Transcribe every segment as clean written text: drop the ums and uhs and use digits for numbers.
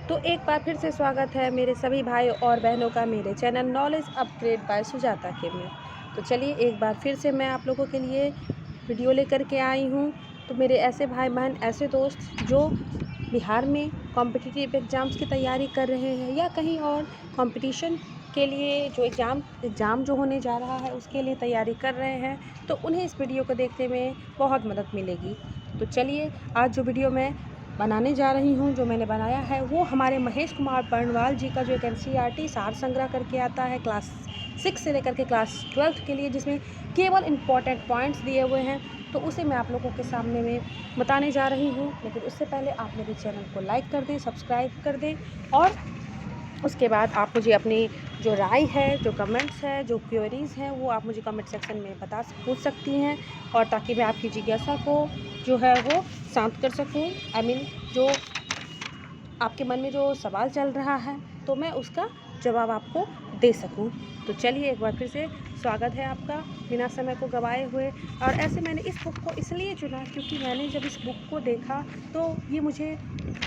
तो एक बार फिर से स्वागत है मेरे सभी भाई और बहनों का मेरे channel knowledge upgrade by Sujata के में। तो चलिए एक बार फिर से मैं आप लोगों के लिए वीडियो लेकर के आई हूँ। तो मेरे ऐसे भाई बहन ऐसे दोस्त जो बिहार में कॉम्पिटिटिव एग्ज़ाम्स की तैयारी कर रहे हैं या कहीं और कंपटीशन के लिए जो एग्ज़ाम जो होने जा रहा है उसके लिए तैयारी कर रहे हैं, तो उन्हें इस वीडियो को देखने में बहुत मदद मिलेगी। तो चलिए आज जो वीडियो मैं बनाने जा रही हूँ, जो मैंने बनाया है वो हमारे महेश कुमार बर्णवाल जी का जो एक NCERT सार संग्रह करके आता है क्लास 6 से लेकर के क्लास 12 के लिए, जिसमें केवल इम्पॉर्टेंट पॉइंट्स दिए हुए हैं। तो उसे मैं आप लोगों के सामने में बताने जा रही हूँ, लेकिन उससे पहले आप मेरे चैनल को लाइक कर दें, सब्सक्राइब कर दें और उसके बाद आप मुझे अपनी जो राय है, जो कमेंट्स है, जो क्वेरीज़ हैं वो आप मुझे कमेंट सेक्शन में पूछ सकती हैं, और ताकि मैं आपकी जिज्ञासा को जो है वो शांत कर सकूं। जो आपके मन में जो सवाल चल रहा है तो मैं उसका जवाब आपको दे सकूं। तो चलिए एक बार फिर से स्वागत है आपका बिना समय को गवाए हुए। और ऐसे मैंने इस बुक को इसलिए चुना क्योंकि मैंने जब इस बुक को देखा तो ये मुझे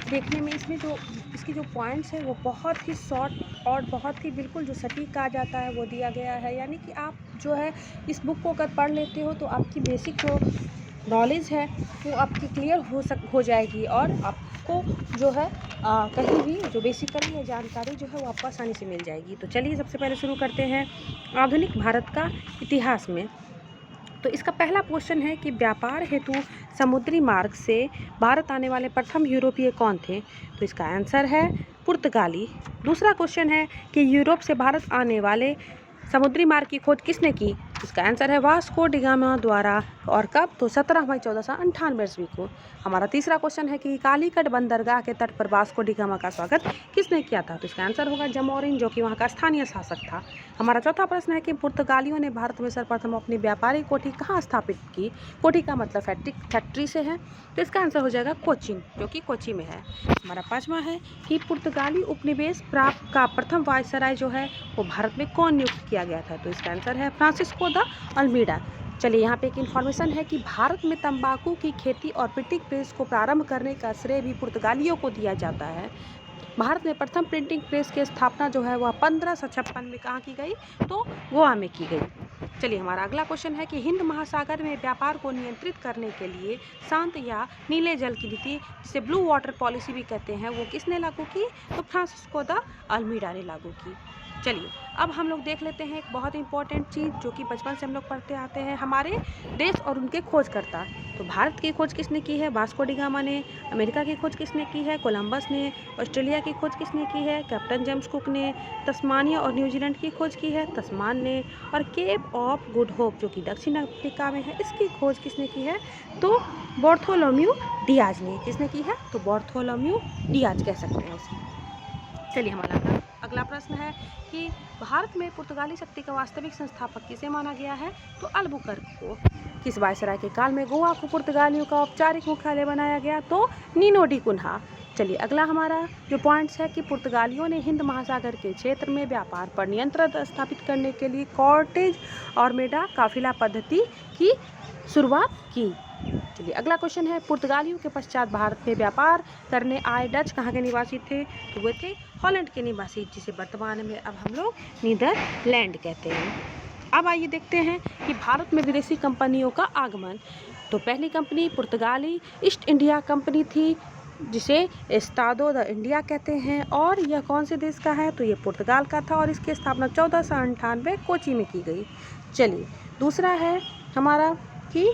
देखने में इसकी जो पॉइंट्स है वो बहुत ही शॉर्ट और बहुत ही बिल्कुल जो सटीक कहा जाता है वो दिया गया है। यानी कि आप जो है इस बुक को अगर पढ़ लेते हो तो आपकी बेसिक जो नॉलेज है वो आपकी क्लियर हो जाएगी, और आपको जो है कहीं भी जो बेसिकली ये जानकारी जो है वो आपको आसानी से मिल जाएगी। तो चलिए सबसे पहले शुरू करते हैं आधुनिक भारत का इतिहास में। तो इसका पहला क्वेश्चन है कि व्यापार हेतु समुद्री मार्ग से भारत आने वाले प्रथम यूरोपीय कौन थे? तो इसका आंसर है पुर्तगाली। दूसरा क्वेश्चन है कि यूरोप से भारत आने वाले समुद्री मार्ग की खोज किसने की? इसका आंसर है वास्को डी गामा द्वारा। और कब? तो 17 मई 1498 ईस्वी को। हमारा तीसरा क्वेश्चन है कि कालीकट बंदरगाह के तट पर वास्को डी गामा का स्वागत किसने किया था? तो इसका आंसर होगा जमोरिन, जो कि वहाँ का स्थानीय शासक था। हमारा चौथा प्रश्न है कि पुर्तगालियों ने भारत में सर्वप्रथम अपनी व्यापारिक कोठी कहाँ स्थापित की? कोठी का मतलब फैक्ट्री से है, तो इसका आंसर हो जाएगा कोचीन, जो कि कोची में है। हमारा पाँचवा है कि पुर्तगाली उपनिवेश प्राप्त का प्रथम वायसराय जो है वो भारत में कौन नियुक्त किया गया था? तो इसका आंसर है फ्रांसिस्को द अल्मीडा। चलिए यहाँ पे एक इन्फॉर्मेशन है कि भारत में तंबाकू की खेती और प्रिंटिंग प्रेस को प्रारंभ करने का श्रेय भी पुर्तगालियों को दिया जाता है। भारत में प्रथम प्रिंटिंग प्रेस की स्थापना जो है वह 1556 में कहाँ की गई? तो गोवा में की गई। चलिए हमारा अगला क्वेश्चन है कि हिंद महासागर में व्यापार को नियंत्रित करने के लिए शांत या नीले जल की नीति, जिसे ब्लू वाटर पॉलिसी भी कहते हैं, वो किसने लागू की? तो फ्रांसिस्को द अल्मीडा ने लागू की। चलिए अब हम लोग देख लेते हैं एक बहुत इंपॉर्टेंट चीज़ जो कि बचपन से हम लोग पढ़ते आते हैं, हमारे देश और उनके खोजकर्ता। तो भारत की खोज किसने की है? वास्को डी गामा ने। अमेरिका की खोज किसने की है? कोलंबस ने। ऑस्ट्रेलिया की खोज किसने की है? कैप्टन जेम्स कुक ने। तस्मानिया और न्यूजीलैंड की खोज की है तस्मान ने। और केप ऑफ गुड होप जो कि दक्षिण अफ्रीका में है, इसकी खोज किसने की है? तो बार्थोलोम्यू डियाज ने। किसने की है? तो बार्थोलोम्यू डियाज कह सकते हैं उसे। चलिए हमारा अगला प्रश्न है कि भारत में पुर्तगाली शक्ति का वास्तविक संस्थापक किसे माना गया है? तो अल्बुकर्क को। किस वायसराय के काल में गोवा को पुर्तगालियों का औपचारिक मुख्यालय बनाया गया? तो नीनो डी कुन्हा। चलिए अगला हमारा जो पॉइंट्स है कि पुर्तगालियों ने हिंद महासागर के क्षेत्र में व्यापार पर नियंत्रण स्थापित करने के लिए कॉर्टेज और मेडा काफिला पद्धति की शुरुआत की। चलिए अगला क्वेश्चन है पुर्तगालियों के पश्चात भारत में व्यापार करने आए डच कहाँ के निवासी थे? तो वे थे हॉलैंड के निवासी, जिसे वर्तमान में अब हम लोग नीदरलैंड कहते हैं। अब आइए देखते हैं कि भारत में विदेशी कंपनियों का आगमन। तो पहली कंपनी पुर्तगाली ईस्ट इंडिया कंपनी थी, जिसे एस्तादो द इंडिया कहते हैं, और यह कौन से देश का है? तो ये पुर्तगाल का था, और इसकी स्थापना 1498 कोची में की गई। चलिए दूसरा है हमारा कि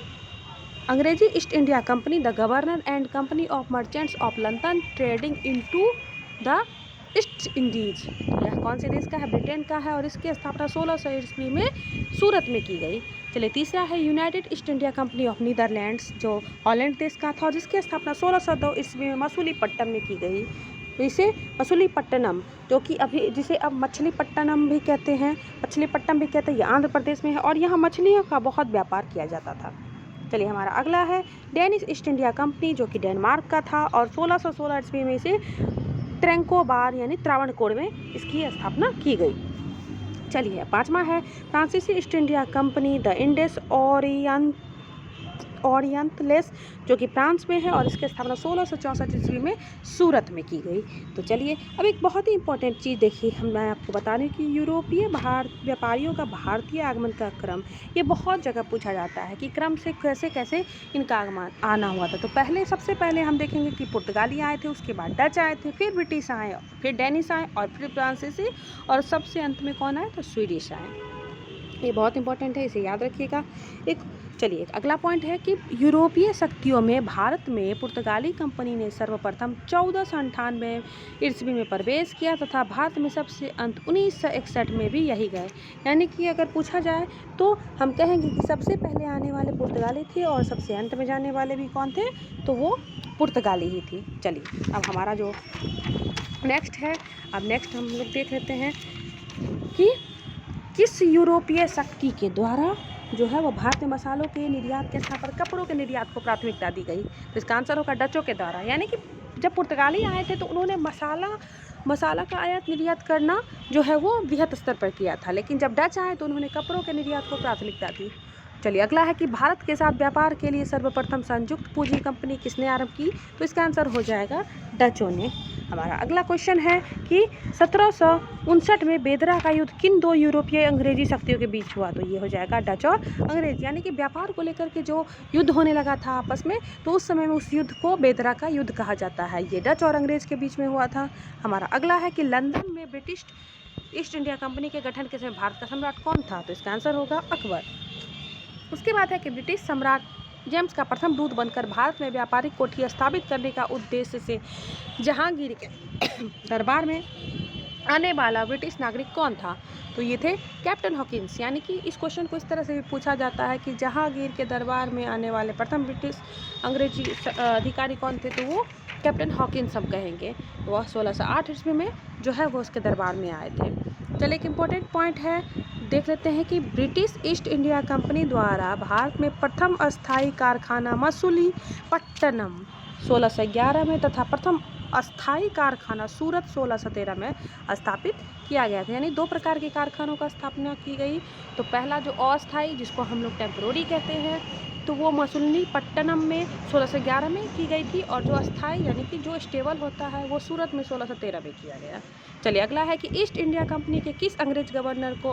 अंग्रेजी east India Company the governor and company of merchants of London trading into the east Indies. यह कौन से देश का है? ब्रिटेन का है, और इसकी स्थापना 1600 ईस्वी में सूरत में की गई। चलिए तीसरा है United east India company of Netherlands, जो हॉलैंड देश का था, और जिसकी स्थापना 1602 ईस्वी में मसूलीपट्टनम में की गई। तो इसे मसूलीपट्टनम, जो कि अभी जिसे अब मछलीपट्टनम भी कहते हैं, मछलीपट्टनम भी कहते हैं, ये आंध्र प्रदेश में है, और यहाँ मछलियों का बहुत व्यापार किया जाता था। चलिए हमारा अगला है डेनिश ईस्ट इंडिया कंपनी, जो कि डेनमार्क का था, और 1616 ईस्वी में इसे ट्रैंकोबार यानी त्रावणकोर में इसकी स्थापना की गई। चलिए पांचवा है फ्रांसीसी ईस्ट इंडिया कंपनी द इंडस ओरिएंटलेस जो कि फ्रांस में है, और इसकी स्थापना 1664 ईस्वी में सूरत में की गई। तो चलिए अब एक बहुत ही इंपॉर्टेंट चीज़ देखिए, मैं आपको बता रही हूँ कि यूरोपीय व्यापारियों का भारतीय आगमन का क्रम, ये बहुत जगह पूछा जाता है कि क्रम से कैसे कैसे इनका आगमन आना हुआ था। तो सबसे पहले हम देखेंगे कि पुर्तगाली आए थे, उसके बाद डच आए थे, फिर ब्रिटिश आए, फिर डेनिश आए, और फिर फ्रांसीसी, और सबसे अंत में कौन आए? तो स्वीडिश आए। ये बहुत इंपॉर्टेंट है, इसे याद रखिएगा। चलिए एक अगला पॉइंट है कि यूरोपीय शक्तियों में भारत में पुर्तगाली कंपनी ने सर्वप्रथम 1498 ईस्वी में प्रवेश किया तथा भारत में सबसे अंत 1961 में भी यही गए। यानी कि अगर पूछा जाए तो हम कहेंगे कि सबसे पहले आने वाले पुर्तगाली थे और सबसे अंत में जाने वाले भी कौन थे? तो वो पुर्तगाली ही थी। चलिए अब हमारा जो नेक्स्ट है, अब नेक्स्ट हम लोग देख लेते हैं कि किस यूरोपीय शक्ति के द्वारा जो है वो भारत में मसालों के निर्यात के स्थान पर कपड़ों के निर्यात को प्राथमिकता दी गई? तो इसका आंसर होगा डचों के द्वारा। यानी कि जब पुर्तगाली आए थे तो उन्होंने मसाला का आयात निर्यात करना जो है वो बृहत स्तर पर किया था, लेकिन जब डच आए तो उन्होंने कपड़ों के निर्यात को प्राथमिकता दी। चलिए अगला है कि भारत के साथ व्यापार के लिए सर्वप्रथम संयुक्त पूंजी कंपनी किसने आरंभ की? तो इसका आंसर हो जाएगा डचों ने। हमारा अगला क्वेश्चन है कि 1759 में बेदरा का युद्ध किन दो यूरोपीय अंग्रेजी शक्तियों के बीच हुआ? तो ये हो जाएगा डच और अंग्रेज। यानी कि व्यापार को लेकर के जो युद्ध होने लगा था आपस में, तो उस समय में उस युद्ध को बेदरा का युद्ध कहा जाता है। ये डच और अंग्रेज के बीच में हुआ था। हमारा अगला है कि लंदन में ब्रिटिश ईस्ट इंडिया कंपनी के गठन के समय भारत का सम्राट कौन था? तो इसका आंसर होगा अकबर। उसके बाद है कि ब्रिटिश सम्राट जेम्स का प्रथम दूत बनकर भारत में व्यापारिक कोठी स्थापित करने का उद्देश्य से जहांगीर के दरबार में आने वाला ब्रिटिश नागरिक कौन था? तो ये थे कैप्टन हॉकिंस। यानी कि इस क्वेश्चन को इस तरह से भी पूछा जाता है कि जहांगीर के दरबार में आने वाले प्रथम ब्रिटिश अंग्रेजी अधिकारी कौन थे? तो वो कैप्टन हॉकिंस हम कहेंगे। वह 1608 ईस्वी में जो है वो उसके दरबार में आए थे। चलिए एक इम्पोर्टेंट पॉइंट है, देख लेते हैं कि ब्रिटिश ईस्ट इंडिया कंपनी द्वारा भारत में प्रथम अस्थायी कारखाना मसूलीपट्टनम 1611 में तथा प्रथम अस्थायी कारखाना सूरत 1613 में स्थापित किया गया था। यानी दो प्रकार के कारखानों का स्थापना की गई। तो पहला जो अस्थायी, जिसको हम लोग टेम्परोरी कहते हैं, तो वो मसूलीपट्टनम में 1611 में की गई थी, और जो अस्थायी यानी कि जो स्टेबल होता है वो सूरत में 1613 में किया गया। चलिए अगला है कि ईस्ट इंडिया कंपनी के किस अंग्रेज गवर्नर को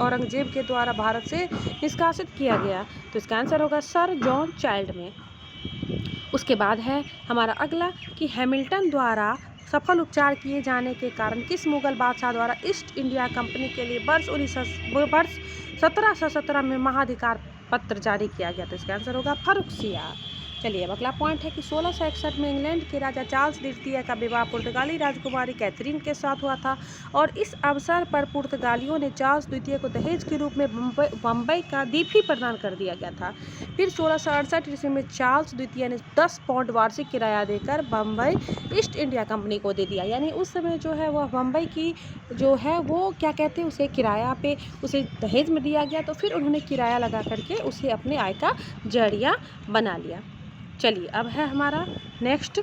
औरंगजेब के द्वारा भारत से निष्कासित किया गया? तो इसका आंसर होगा सर जॉन चाइल्ड में। उसके बाद है हमारा अगला कि हैमिल्टन द्वारा सफल उपचार किए जाने के कारण किस मुगल बादशाह द्वारा ईस्ट इंडिया कंपनी के लिए वर्ष 1717 में महाधिकार पत्र जारी किया गया? तो इसका आंसर होगा फर्रुखसिया। चलिए अब अगला पॉइंट है कि 1661 में इंग्लैंड के राजा चार्ल्स द्वितीय का विवाह पुर्तगाली राजकुमारी कैथरीन के साथ हुआ था, और इस अवसर पर पुर्तगालियों ने चार्ल्स द्वितीय को दहेज के रूप में बम्बई का द्वीप ही प्रदान कर दिया गया था। फिर 1668 ईस्वी में चार्ल्स द्वितीय ने 10 पाउंड वार्षिक किराया देकर बम्बई ईस्ट इंडिया कंपनी को दे दिया। यानी उस समय जो है वह बम्बई की जो है वो क्या कहते हैं, उसे किराया पे उसे दहेज में दिया गया, तो फिर उन्होंने किराया लगा करके उसे अपने आय का जरिया बना लिया। चलिए अब है हमारा नेक्स्ट,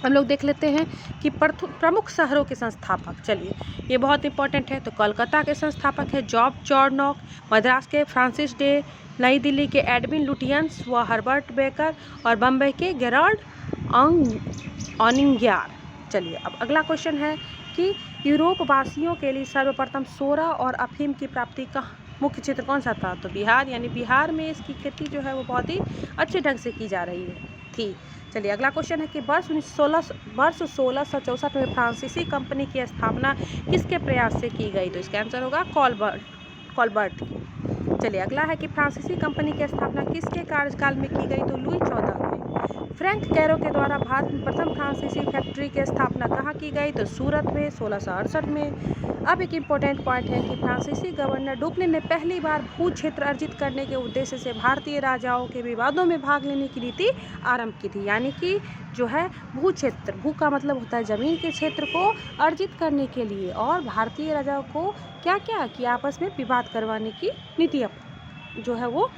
हम लोग देख लेते हैं कि प्रमुख शहरों के संस्थापक। चलिए ये बहुत इंपॉर्टेंट है। तो कोलकाता के संस्थापक है जॉर्ज चार्नोक, मद्रास के फ्रांसिस डे, नई दिल्ली के एडविन लुटियंस व हर्बर्ट बेकर, और बम्बई के गेराल्ड ऑनिंग्यार। चलिए अब अगला क्वेश्चन है कि यूरोप वासियों के लिए सर्वप्रथम सोरा और अफीम की प्राप्ति का मुख्य क्षेत्र कौन सा था? तो बिहार। यानी बिहार में इसकी खेती जो है वो बहुत ही अच्छे ढंग से की जा रही थी। चलिए अगला क्वेश्चन है कि वर्ष 1664 में फ्रांसीसी कंपनी की स्थापना किसके प्रयास से की गई? तो इसका आंसर होगा कॉलबर्ट की। चलिए अगला है कि फ्रांसीसी कंपनी की स्थापना किसके कार्यकाल में की गई? तो लुई 14 में। फ्रैंक कैरो के द्वारा भारत में प्रथम फ्रांसीसी फैक्ट्री की स्थापना कहाँ की गई? तो सूरत में 1668 में। अब एक इम्पोर्टेंट पॉइंट है कि फ्रांसीसी गवर्नर डुप्लिन ने पहली बार भू क्षेत्र अर्जित करने के उद्देश्य से भारतीय राजाओं के विवादों में भाग लेने की नीति आरंभ की थी। यानी कि जो है भू क्षेत्र, भू का मतलब होता है जमीन के क्षेत्र को अर्जित करने के लिए, और भारतीय राजाओं को क्या क्या कि आपस में विवाद करवाने की नीति जो है वो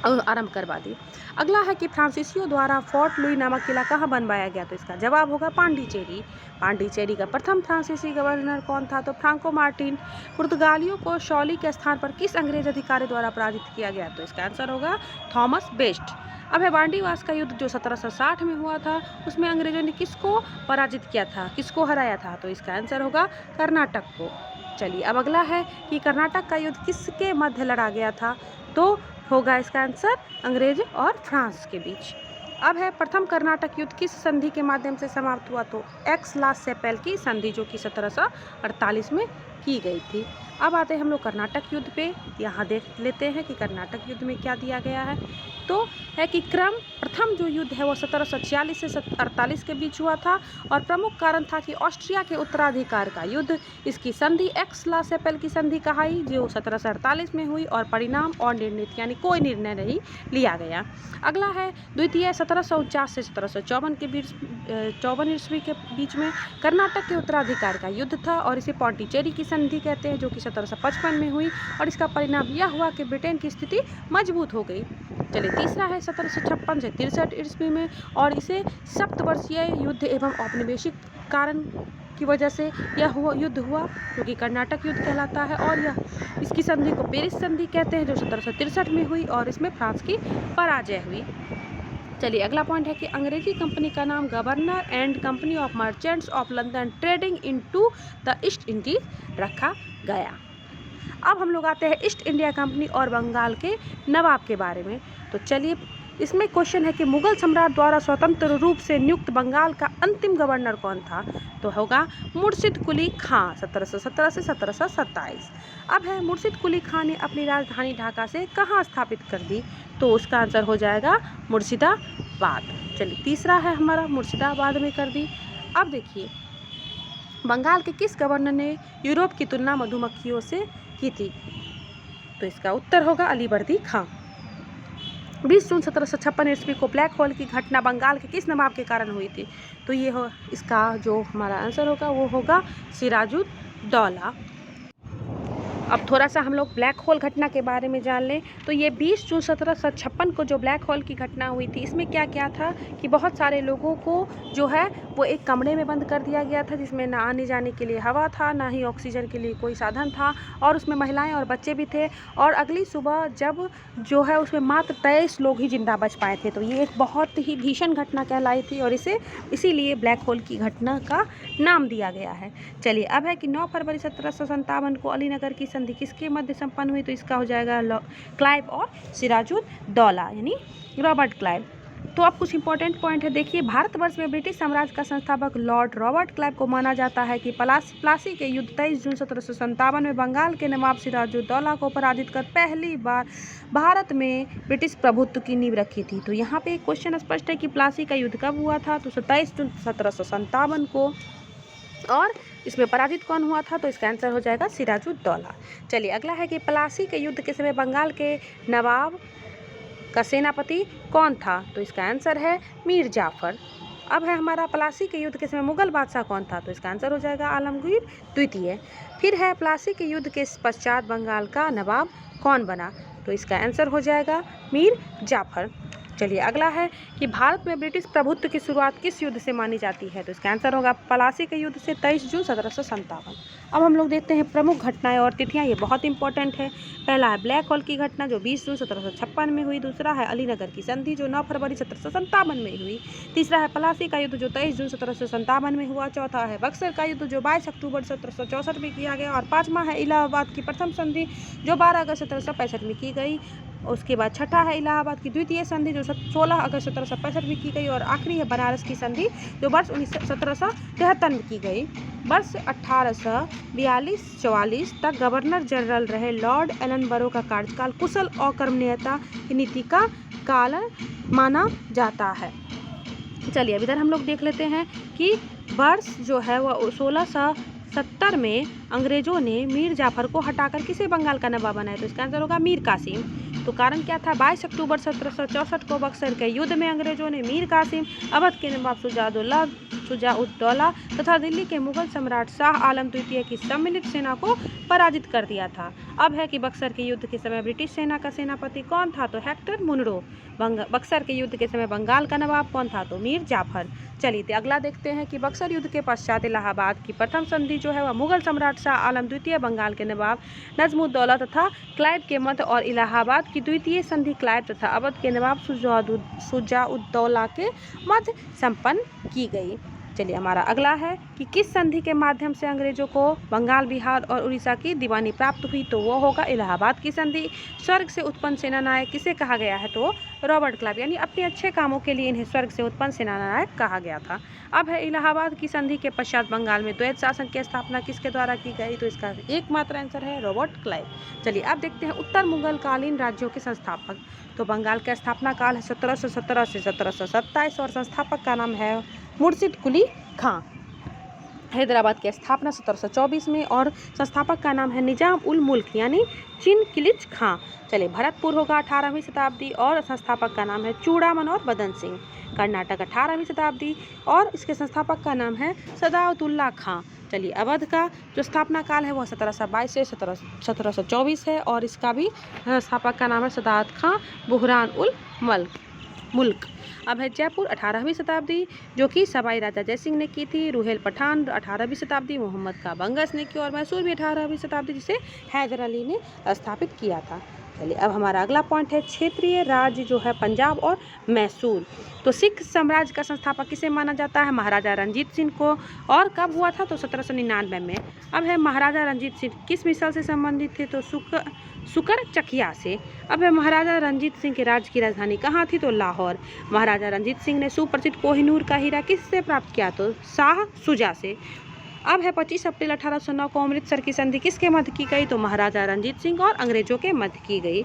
आरंभ करवा दी। अगला है कि फ्रांसीसियों द्वारा फोर्ट लुई नामक किला कहाँ बनवाया गया, तो इसका जवाब होगा पांडिचेरी। पांडिचेरी का प्रथम फ्रांसीसी गवर्नर कौन था, तो फ्रांको मार्टिन। पुर्तगालियों को शॉली के स्थान पर किस अंग्रेज अधिकारी द्वारा पराजित किया गया, तो इसका आंसर होगा थॉमस बेस्ट। अब है बांडीवास का युद्ध जो 1760 में हुआ था, उसमें अंग्रेजों ने किसको पराजित किया था, किसको हराया था, तो इसका आंसर होगा कर्नाटक को। चलिए अब अगला है कि कर्नाटक का युद्ध किसके मध्य लड़ा गया था, तो होगा इसका आंसर अंग्रेज और फ्रांस के बीच। अब है प्रथम कर्नाटक युद्ध किस संधि के माध्यम से समाप्त हुआ, तो एक्स ला सैपेल की संधि जो कि 1748 में की गई थी। अब आते हैं हम लोग कर्नाटक युद्ध पे। यहाँ देख लेते हैं कि कर्नाटक युद्ध में क्या दिया गया है, तो है कि प्रथम जो युद्ध है वो 1746 से 48 के बीच हुआ था और प्रमुख कारण था कि ऑस्ट्रिया के उत्तराधिकार का युद्ध। इसकी संधि एक्स ला सैपेल की संधि कहाई जो 1748 में हुई और परिणाम और निर्णय यानी कोई निर्णय नहीं लिया गया। अगला है द्वितीय 1749 से 1754 के बीच 54 ईस्वी के बीच में कर्नाटक के उत्तराधिकार का युद्ध था और इसे पौंडीचेरी की संधि कहते हैं जो कि 1755 में हुई और इसका परिणाम यह हुआ कि ब्रिटेन की स्थिति मजबूत हो गई। चलिए तीसरा है 1756 से 63 ईस्वी में और इसे सप्तवर्षीय युद्ध एवं औपनिवेशिक कारण की वजह से यह युद्ध हुआ जो कि कर्नाटक युद्ध कहलाता है और यह इसकी संधि को पेरिस संधि कहते हैं जो 1763 में हुई और इसमें फ्रांस की पराजय हुई। चलिए अगला पॉइंट है कि अंग्रेजी कंपनी का नाम governor and company of merchants of London trading into the east Indies रखा गया। अब हम लोग आते हैं ईस्ट इंडिया कंपनी और बंगाल के नवाब के बारे में। तो चलिए इसमें क्वेश्चन है कि मुगल सम्राट द्वारा स्वतंत्र रूप से नियुक्त बंगाल का अंतिम गवर्नर कौन था, तो होगा मुर्शिद कुली खां 1717 से 1727। अब है मुर्शिद कुली खां ने अपनी राजधानी ढाका से कहाँ स्थापित कर दी, तो उसका आंसर हो जाएगा मुर्शिदाबाद। चलिए तीसरा है हमारा मुर्शिदाबाद में कर दी। अब देखिए बंगाल के किस गवर्नर ने यूरोप की तुलना मधुमक्खियों से की थी, तो इसका उत्तर होगा अलीवर्दी खां। 20 जून 1756 ईस्वी को ब्लैक होल की घटना बंगाल के किस नवाब के कारण हुई थी, तो ये हो इसका जो हमारा आंसर होगा वो होगा सिराजुद्दौला। अब थोड़ा सा हम लोग ब्लैक होल घटना के बारे में जान लें। तो ये 20 जून 1756 को जो ब्लैक होल की घटना हुई थी इसमें क्या क्या था कि बहुत सारे लोगों को जो है वो एक कमरे में बंद कर दिया गया था जिसमें ना आने जाने के लिए हवा था ना ही ऑक्सीजन के लिए कोई साधन था और उसमें महिलाएं और बच्चे भी थे और अगली सुबह जब जो है उसमें मात्र 23 लोग ही जिंदा बच पाए थे। तो ये एक बहुत ही भीषण घटना कहलाई थी और इसीलिए ब्लैक होल की घटना का नाम दिया गया है। चलिए अब है कि 9 फरवरी 1757 को अलीनगर की संधि किसके मध्य संपन्न हुई, तो इसका हो जाएगा क्लाइव और सिराजुद्दौला यानी रॉबर्ट क्लाइव। तो अब कुछ इंपॉर्टेंट पॉइंट है, देखिए भारतवर्ष में ब्रिटिश साम्राज्य का संस्थापक लॉर्ड रॉबर्ट क्लाइव को माना जाता है कि प्लासी के युद्ध 23 जून 1757 में बंगाल के नवाब सिराजुद्दौला को पराजित कर पहली बार भारत में ब्रिटिश प्रभुत्व की नींव रखी थी। तो यहाँ पे एक क्वेश्चन स्पष्ट है कि प्लासी का युद्ध कब हुआ था, तो 27 जून 1757 को और इसमें पराजित कौन हुआ था, तो इसका आंसर हो जाएगा सिराजुद्दौला। चलिए अगला है कि प्लासी के युद्ध के समय बंगाल के नवाब का सेनापति कौन था, तो इसका आंसर है मीर जाफर। अब है हमारा प्लासी के युद्ध के समय मुगल बादशाह कौन था, तो इसका आंसर हो जाएगा आलमगीर द्वितीय। फिर है प्लासी के युद्ध के पश्चात बंगाल का नवाब कौन बना, तो इसका आंसर हो जाएगा मीर जाफर। चलिए अगला है कि भारत में ब्रिटिश प्रभुत्व की शुरुआत किस युद्ध से मानी जाती है, तो इसका आंसर होगा प्लासी के युद्ध से 23 जून 1757। अब हम लोग देखते हैं प्रमुख घटनाएं और तिथियां, ये बहुत इंपॉर्टेंट है। पहला है ब्लैक होल की घटना जो 20 जून 1756 में हुई। दूसरा है अलीनगर की संधि जो 9 फरवरी 1757 में हुई। तीसरा है प्लासी का युद्ध जो 23 जून 1757 में हुआ। चौथा है बक्सर का युद्ध जो 22 अक्टूबर 1764 में किया गया। और पाँचवा है इलाहाबाद की प्रथम संधि जो 12 अगस्त 1765 में की गई। उसके बाद छठा है इलाहाबाद की द्वितीय संधि जो 16 अगस्त 1765 में की गई। और आखिरी है बनारस की संधि जो वर्ष 1773 में की गई। वर्ष 1842-44 तक गवर्नर जनरल रहे लॉर्ड एलनबरो का कार्यकाल कुशल और कर्मण्यता की नीति का काल माना जाता है। चलिए अब इधर हम लोग देख लेते हैं कि वर्ष जो है वह 1770 में अंग्रेजों ने मीर जाफर को हटाकर किसे बंगाल का नवाब बनाया? तो इसका आंसर होगा मीर कासिम। तो कारण क्या था? 22 अक्टूबर 1764 को बक्सर के युद्ध में अंग्रेजों ने मीर कासिम, अवध के नवाब शुजाउद्दौला तथा दिल्ली के मुगल सम्राट शाह आलम द्वितीय की सम्मिलित सेना को पराजित कर दिया था। अब है कि बक्सर के युद्ध के समय ब्रिटिश सेना का सेनापति कौन था? तो हेक्टर मुनरो। बक्सर के युद्ध के समय बंगाल का नवाब कौन था? तो मीर जाफर। चलिए तो अगला देखते हैं कि बक्सर युद्ध के पश्चात इलाहाबाद की प्रथम संधि जो है वह मुगल सम्राट शाह आलम द्वितीय, बंगाल के नवाब नजमुद्दौला तथा क्लाइव के मध्य और इलाहाबाद की द्वितीय संधि क्लाइव तथा अवध के नवाब शुजाउद्दौला के मध्य संपन्न की गई। चलिए हमारा अगला है कि किस संधि के माध्यम से अंग्रेजों को बंगाल, बिहार और उड़ीसा की दीवानी प्राप्त हुई? तो वो होगा इलाहाबाद की संधि। स्वर्ग से उत्पन्न सेनानायक किसे कहा गया है? तो रॉबर्ट क्लाइव, यानी अपने अच्छे कामों के लिए इन्हें स्वर्ग से उत्पन्न सेनानायक कहा गया था। अब है इलाहाबाद की संधि के पश्चात बंगाल में द्वैत शासन की स्थापना किसके द्वारा की गई? तो इसका एकमात्र आंसर है रॉबर्ट क्लाइव। चलिए अब देखते हैं उत्तर मुगल कालीन राज्यों के संस्थापक। तो बंगाल का स्थापना काल है 1717 से 1727 और संस्थापक का नाम है मुर्शिद कुली खां। हैदराबाद की स्थापना 1724 में और संस्थापक का नाम है निजाम उल मुल्क यानी चिनकिलिच खां। चलिए भरतपुर होगा 18वीं शताब्दी और संस्थापक का नाम है चूड़ामन और बदन सिंह। कर्नाटक 18वीं शताब्दी और इसके संस्थापक का नाम है सदाउद्दौला खां। चलिए अवध का जो स्थापना काल है वह 1722 से 1724 है और इसका भी संस्थापक का नाम है सदात खां बुहरान उल मुल्क। अब है जयपुर 18वीं शताब्दी जो कि सवाई राजा जयसिंह ने की थी। रुहेल पठान 18वीं शताब्दी मोहम्मद का बंगस ने की और मैसूर भी 18वीं शताब्दी जिसे हैदर अली ने स्थापित किया था। चलिए अब हमारा अगला पॉइंट है क्षेत्रीय राज्य जो है पंजाब और मैसूर। तो सिख साम्राज्य का संस्थापक किसे माना जाता है? महाराजा रणजीत सिंह को। और कब हुआ था? तो 1799 में। अब है महाराजा रणजीत सिंह किस मिसल से संबंधित थे? तो सुकर चकिया से। अब है महाराजा रणजीत सिंह के राज्य की राजधानी कहाँ थी? तो लाहौर। महाराजा रणजीत सिंह ने सुप्रसिद्ध कोहिनूर का हीरा किससे प्राप्त किया? तो शाह शुजा से। अब है 25 अप्रैल 1809 को अमृतसर की संधि किसके मध्य की गई? तो महाराजा रणजीत सिंह और अंग्रेजों के मध्य की गई।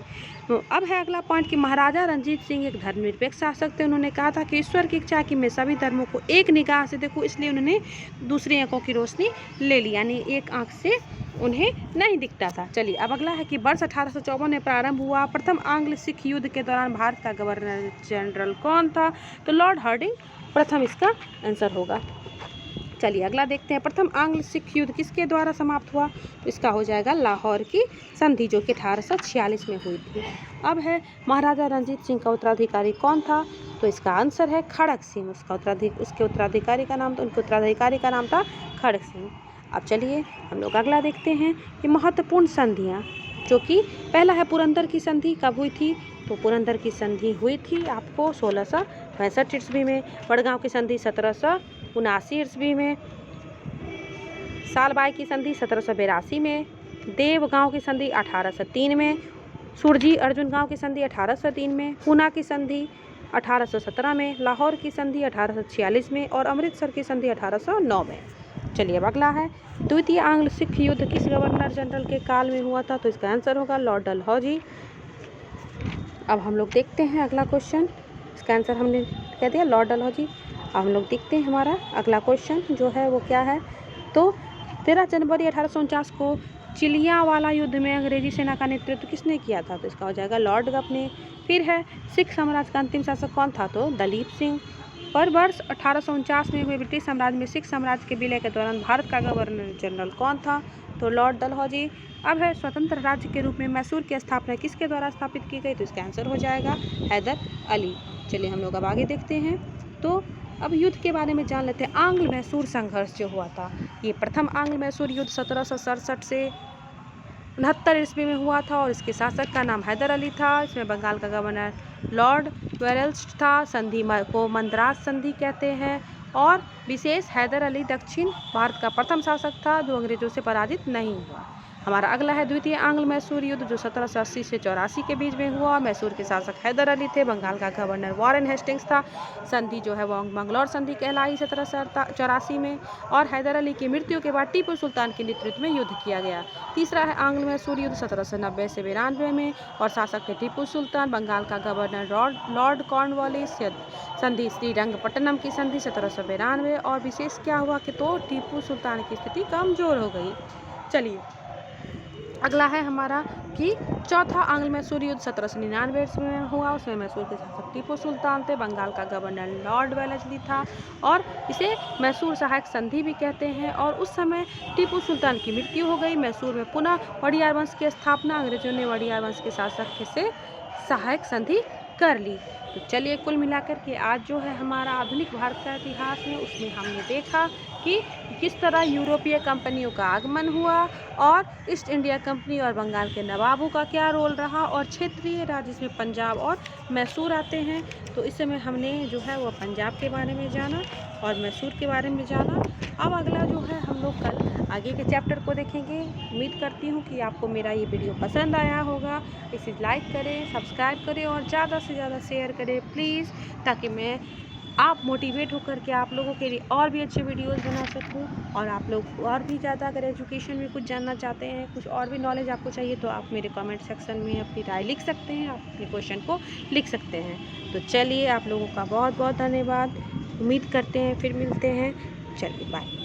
तो अब है अगला पॉइंट कि महाराजा रणजीत सिंह एक धर्मनिरपेक्ष शासक थे। उन्होंने कहा था कि ईश्वर की इच्छा कि मैं सभी धर्मों को एक निगाह से देखूं, इसलिए उन्होंने दूसरी आंखों की रोशनी ले ली, यानी एक आंख से उन्हें नहीं दिखता था। चलिए अब अगला है कि वर्ष 1854 में प्रारंभ हुआ प्रथम आंग्ल सिख युद्ध के दौरान भारत का गवर्नर जनरल कौन था? तो लॉर्ड हार्डिंग प्रथम इसका आंसर होगा। चलिए अगला देखते हैं प्रथम आंग्ल सिख युद्ध किसके द्वारा समाप्त हुआ? तो इसका हो जाएगा लाहौर की संधि जो कि 1846 में हुई थी। अब है महाराजा रणजीत सिंह का उत्तराधिकारी कौन था? तो इसका आंसर है खड़क सिंह। उसके उत्तराधिकारी का नाम था खड़क सिंह। अब चलिए हम लोग अगला देखते हैं कि महत्वपूर्ण संधियाँ, जो कि पहला है पुरंदर की संधि कब हुई थी? तो पुरंदर की संधि हुई थी आपको 1665 ईस्वी में। वडगांव की संधि 1779 ईस्वी में। सालबाई की संधि 1782 में। देवगांव की संधि 1803 में। सुरजी अर्जुन गांव की संधि 1803 में। पूना की संधि 1817 में। लाहौर की संधि 1846 में और अमृतसर की संधि 1809 में। चलिए अब अगला है द्वितीय आंग्ल सिख युद्ध किस गवर्नर जनरल के काल में हुआ था? तो इसका आंसर होगा लॉर्ड डलहौजी। अब हम लोग देखते हैं अगला क्वेश्चन। इसका आंसर हमने कह दिया लॉर्ड डलहौजी। अब हम लोग देखते हैं हमारा अगला क्वेश्चन जो है वो क्या है। तो 13 जनवरी 1849 को चिलियावाला युद्ध में अंग्रेजी सेना का नेतृत्व किसने किया था? तो इसका हो जाएगा लॉर्ड गप ने। फिर है सिख साम्राज्य का अंतिम शासक कौन था? तो दलीप सिंह। पर वर्ष 1849 में हुए ब्रिटिश साम्राज्य में सिख साम्राज्य के विलय के दौरान भारत का गवर्नर जनरल कौन था? तो लॉर्ड डलहौजी। अब है स्वतंत्र राज्य के रूप में मैसूर की स्थापना किसके द्वारा स्थापित की गई? तो इसका आंसर हो जाएगा हैदर अली। चलिए हम लोग अब आगे देखते हैं। तो अब युद्ध के बारे में जान लेते हैं। आंग्ल मैसूर संघर्ष जो हुआ था, ये प्रथम आंग्ल मैसूर युद्ध 1767 से 69 ईस्वी में हुआ था और इसके शासक का नाम हैदर अली था। इसमें बंगाल का गवर्नर लॉर्ड वेल्सली था। संधि को मद्रास संधि कहते हैं और विशेष हैदर अली दक्षिण भारत का प्रथम शासक था जो अंग्रेजों से पराजित नहीं हुआ। हमारा अगला है द्वितीय आंग्ल मैसूर युद्ध, जो 1780 से 84 के बीच में हुआ। मैसूर के शासक हैदर अली थे, बंगाल का गवर्नर वॉरेन हेस्टिंग्स था। संधि जो है वो मंगलौर संधि कहलाई 1784 में, और हैदर अली की मृत्यु के बाद टीपू सुल्तान के नेतृत्व में युद्ध किया गया। तीसरा है आंग्ल मैसूर युद्ध 1790 से 92 में, और शासक थे टीपू सुल्तान, बंगाल का गवर्नर लॉर्ड कॉर्नवालिस। संधि श्रीरंगपट्टनम की संधि 1792, और विशेष क्या हुआ कि तो टीपू सुल्तान की स्थिति कमजोर हो गई। चलिए अगला है हमारा कि चौथा आंग्ल मैसूर युद्ध 1799 में हुआ। उसमें मैसूर के शासक टीपू सुल्तान थे, बंगाल का गवर्नर लॉर्ड वेलेस्ली था, और इसे मैसूर सहायक संधि भी कहते हैं। और उस समय टीपू सुल्तान की मृत्यु हो गई। मैसूर में पुनः वडियार वंश की स्थापना, अंग्रेजों ने वडियार वंश के शासक से सहायक संधि कर ली। तो चलिए कुल मिलाकर के आज जो है हमारा आधुनिक भारत का इतिहास है, उसमें हमने देखा कि किस तरह यूरोपीय कंपनियों का आगमन हुआ, और ईस्ट इंडिया कंपनी और बंगाल के नवाबों का क्या रोल रहा, और क्षेत्रीय राज्य जिसमें पंजाब और मैसूर आते हैं। तो इस समय हमने जो है वो पंजाब के बारे में जाना और मैसूर के बारे में जाना। अब अगला जो है हम लोग कल आगे के चैप्टर को देखेंगे। उम्मीद करती हूँ कि आपको मेरा ये वीडियो पसंद आया होगा। इसे लाइक करें, सब्सक्राइब करें और ज़्यादा से ज़्यादा शेयर करें प्लीज़, ताकि मैं आप मोटिवेट होकर के आप लोगों के लिए और भी अच्छे वीडियोस बना सकूं। और आप लोग और भी ज़्यादा अगर एजुकेशन में कुछ जानना चाहते हैं, कुछ और भी नॉलेज आपको चाहिए, तो आप मेरे कमेंट सेक्शन में अपनी राय लिख सकते हैं, आप अपने क्वेश्चन को लिख सकते हैं। तो चलिए आप लोगों का बहुत बहुत धन्यवाद। उम्मीद करते हैं फिर मिलते हैं। चलिए बाय।